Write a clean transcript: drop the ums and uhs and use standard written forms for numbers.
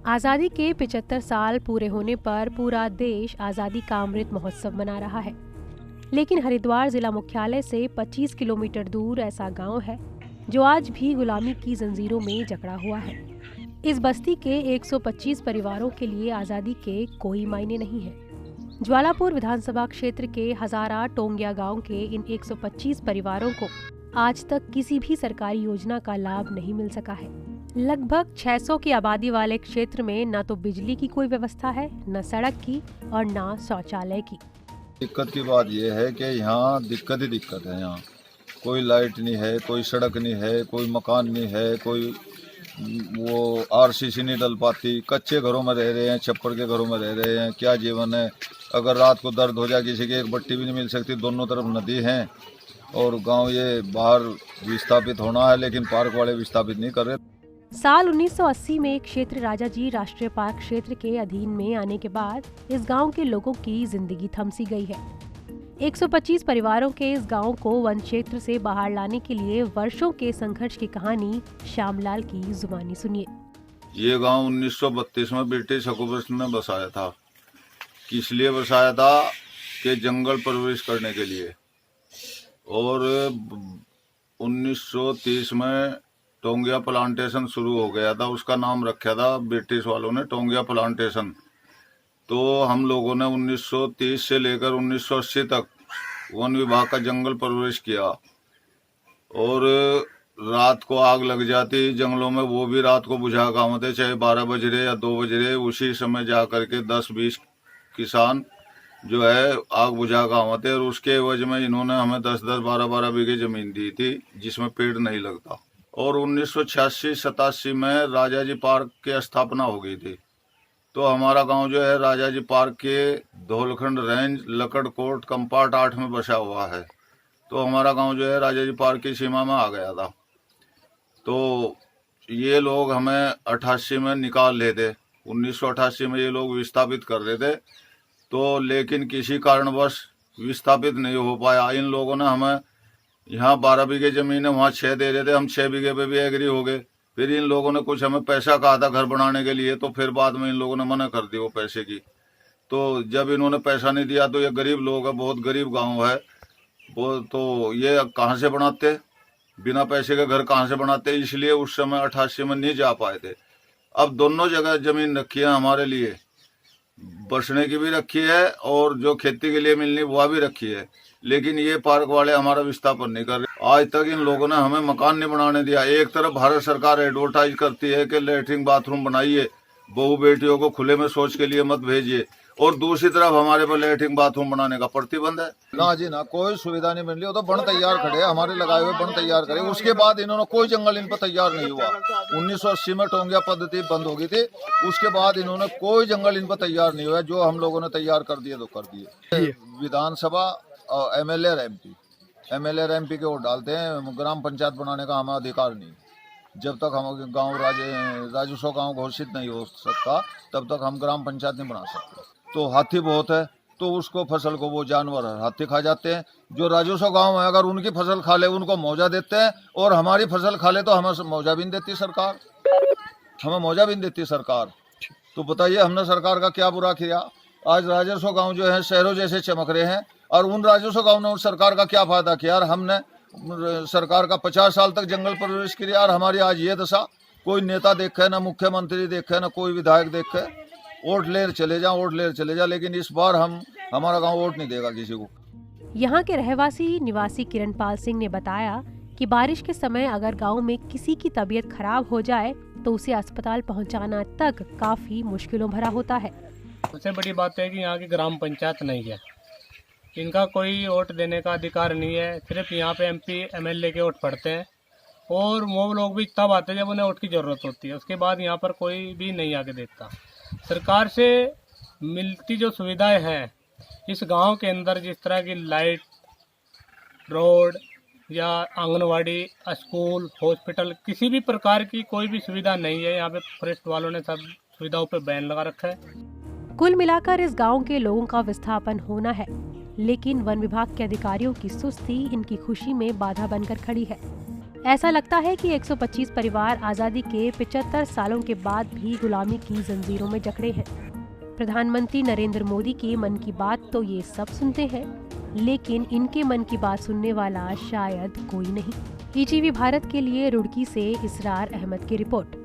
आज़ादी के 75 साल पूरे होने पर पूरा देश आज़ादी का अमृत महोत्सव मना रहा है। लेकिन हरिद्वार जिला मुख्यालय से 25 किलोमीटर दूर ऐसा गांव है जो आज भी गुलामी की जंजीरों में जकड़ा हुआ है। इस बस्ती के 125 परिवारों के लिए आज़ादी के कोई मायने नहीं है। ज्वालापुर विधानसभा क्षेत्र के हजारा टोंगिया गांव के इन 125 परिवारों को आज तक किसी भी सरकारी योजना का लाभ नहीं मिल सका है। लगभग 600 की आबादी वाले क्षेत्र में न तो बिजली की कोई व्यवस्था है, न सड़क की और न शौचालय की। दिक्कत की बात यह है कि यहाँ दिक्कत ही दिक्कत है। यहाँ कोई लाइट नहीं है, कोई सड़क नहीं है, कोई मकान नहीं है, कोई वो आरसीसी नहीं डल पाती। कच्चे घरों में रह रहे हैं, छप्पर के घरों में रह रहे हैं। क्या जीवन है। अगर रात को दर्द हो जाए किसी की, एक बट्टी भी नहीं मिल सकती। दोनों तरफ नदी है और गांव ये बाहर विस्थापित होना है, लेकिन पार्क वाले विस्थापित नहीं कर रहे। साल 1980 में क्षेत्र राजाजी राष्ट्रीय पार्क क्षेत्र के अधीन में आने के बाद इस गांव के लोगों की जिंदगी थमसी गई है। 125 परिवारों के इस गांव को वन क्षेत्र से बाहर लाने के लिए वर्षों के संघर्ष की कहानी श्यामलाल की जुबानी सुनिए। ये गांव 1932 में ब्रिटिश हुकूमत ने बसाया था। किस लिए बसाया था कि जंगल प्रवेश करने के लिए। और 1930 में टोंगिया प्लांटेशन शुरू हो गया था। उसका नाम रखा था ब्रिटिश वालों ने टोंगिया प्लांटेशन। तो हम लोगों ने 1930 से लेकर 1980 तक वन विभाग का जंगल प्रवेश किया। और रात को आग लग जाती जंगलों में, वो भी रात को बुझा काम होते, चाहे 12 बज रहे या 2 बज रहे। उसी समय जा करके 10-20 किसान जो है आग बुझा काम होते। और उसके एवज में इन्होंने हमें 10-10, 12-12 बीघे जमीन दी थी जिसमें पेड़ नहीं लगता। और 1986-87 में राजाजी पार्क की स्थापना हो गई थी। तो हमारा गांव जो है राजाजी पार्क के धौलखंड रेंज लकड़कोट कंपार्ट 8 में बसा हुआ है। तो हमारा गांव जो है राजाजी पार्क की सीमा में आ गया था। तो ये लोग हमें 88 में निकाल लेते। 1988 में ये लोग विस्थापित कर रहे थे। तो लेकिन किसी कारणवश विस्थापित नहीं हो पाया। इन लोगों ने हमें यहाँ 12 बीघे जमीन है, वहाँ 6 दे रहे थे। हम 6 बीघे पे भी एग्री हो गए। फिर इन लोगों ने कुछ हमें पैसा कहा था घर बनाने के लिए, तो फिर बाद में इन लोगों ने मना कर दी वो पैसे की। तो जब इन्होंने पैसा नहीं दिया तो ये गरीब लोग है, बहुत गरीब गांव है वो, तो ये कहाँ से बनाते, बिना पैसे के घर कहाँ से बनाते। इसलिए उस समय 88 में नहीं जा पाए थे। अब दोनों जगह जमीन रखी है हमारे लिए, बसने की भी रखी है और जो खेती के लिए मिलनी वह भी रखी है। लेकिन ये पार्क वाले हमारा विस्थापन नहीं कर रहे। आज तक इन लोगों ने हमें मकान नहीं बनाने दिया। एक तरफ भारत सरकार एडवर्टाइज करती है कि लैट्रिन बाथरूम बनाइए, बहू बेटियों को खुले में शौच के लिए मत भेजिए, और दूसरी तरफ हमारे पर लैट्रिन बाथरूम बनाने का प्रतिबंध है। ना जी ना, कोई सुविधा नहीं मिल रही। वो तो बन तैयार खड़े हैं, हमारे लगाए हुए बन तैयार करे। उसके बाद इन्होंने कोई जंगल इन पर तैयार नहीं हुआ। 1980 में टोंगिया पद्धति बंद हो गई थी। उसके बाद इन्होंने कोई जंगल इन पर तैयार नहीं हुआ। जो हम लोगों ने तैयार कर दिए तो कर दिए। विधानसभा और एमएलए और एमपी के वोट डालते हैं। ग्राम पंचायत बनाने का हमें अधिकार नहीं। जब तक हम गांव राजस्व गांव घोषित नहीं हो सकता तब तक हम ग्राम पंचायत नहीं बना सकते। तो हाथी बहुत है, तो उसको फसल को वो जानवर हाथी खा जाते हैं। जो राजस्व गांव है, अगर उनकी फसल खा ले उनको मुआवजा देते हैं, और हमारी फसल खा ले तो हमें मुआवजा भी नहीं देती सरकार। हमें मुआवजा भी नहीं देती सरकार। तो बताइए हमने सरकार का क्या बुरा किया। आज राजस्व गांव जो है शहरों जैसे चमक रहे हैं, और उन राजस्व गांव ने सरकार का क्या फायदा किया। और हमने सरकार का 50 साल तक जंगल प्रवेश किया, और हमारी आज ये दशा। कोई नेता देखे, ना मुख्यमंत्री देखे, ना कोई विधायक देखे। वोट ले चले जा, लेकिन इस बार हमारा गांव वोट नहीं देगा किसी को। यहाँ के रहवासी निवासी किरणपाल सिंह ने बताया कि बारिश के समय अगर गांव में किसी की तबीयत खराब हो जाए तो उसे अस्पताल पहुंचाना तक काफी मुश्किलों भरा होता है। सबसे बड़ी बात है कि यहाँ की ग्राम पंचायत नहीं है। इनका कोई वोट देने का अधिकार नहीं है। सिर्फ यहाँ पे एमपी एमएलए के वोट पड़ते हैं, और वो लोग भी तब आते हैं जब उन्हें वोट की ज़रूरत होती है। उसके बाद यहाँ पर कोई भी नहीं आके देखता। सरकार से मिलती जो सुविधाएं हैं इस गांव के अंदर, जिस तरह की लाइट, रोड या आंगनवाड़ी, स्कूल, हॉस्पिटल, किसी भी प्रकार की कोई भी सुविधा नहीं है। यहाँ पे फॉरेस्ट वालों ने सब सुविधाओं पे बैन लगा रखा है। कुल मिलाकर इस गांव के लोगों का विस्थापन होना है, लेकिन वन विभाग के अधिकारियों की सुस्ती इनकी खुशी में बाधा बनकर खड़ी है। ऐसा लगता है कि 125 परिवार आजादी के 75 सालों के बाद भी गुलामी की जंजीरों में जकड़े हैं। प्रधानमंत्री नरेंद्र मोदी की मन की बात तो ये सब सुनते हैं, लेकिन इनके मन की बात सुनने वाला शायद कोई नहीं। ईटीवी भारत के लिए रुड़की से इसरार अहमद की रिपोर्ट।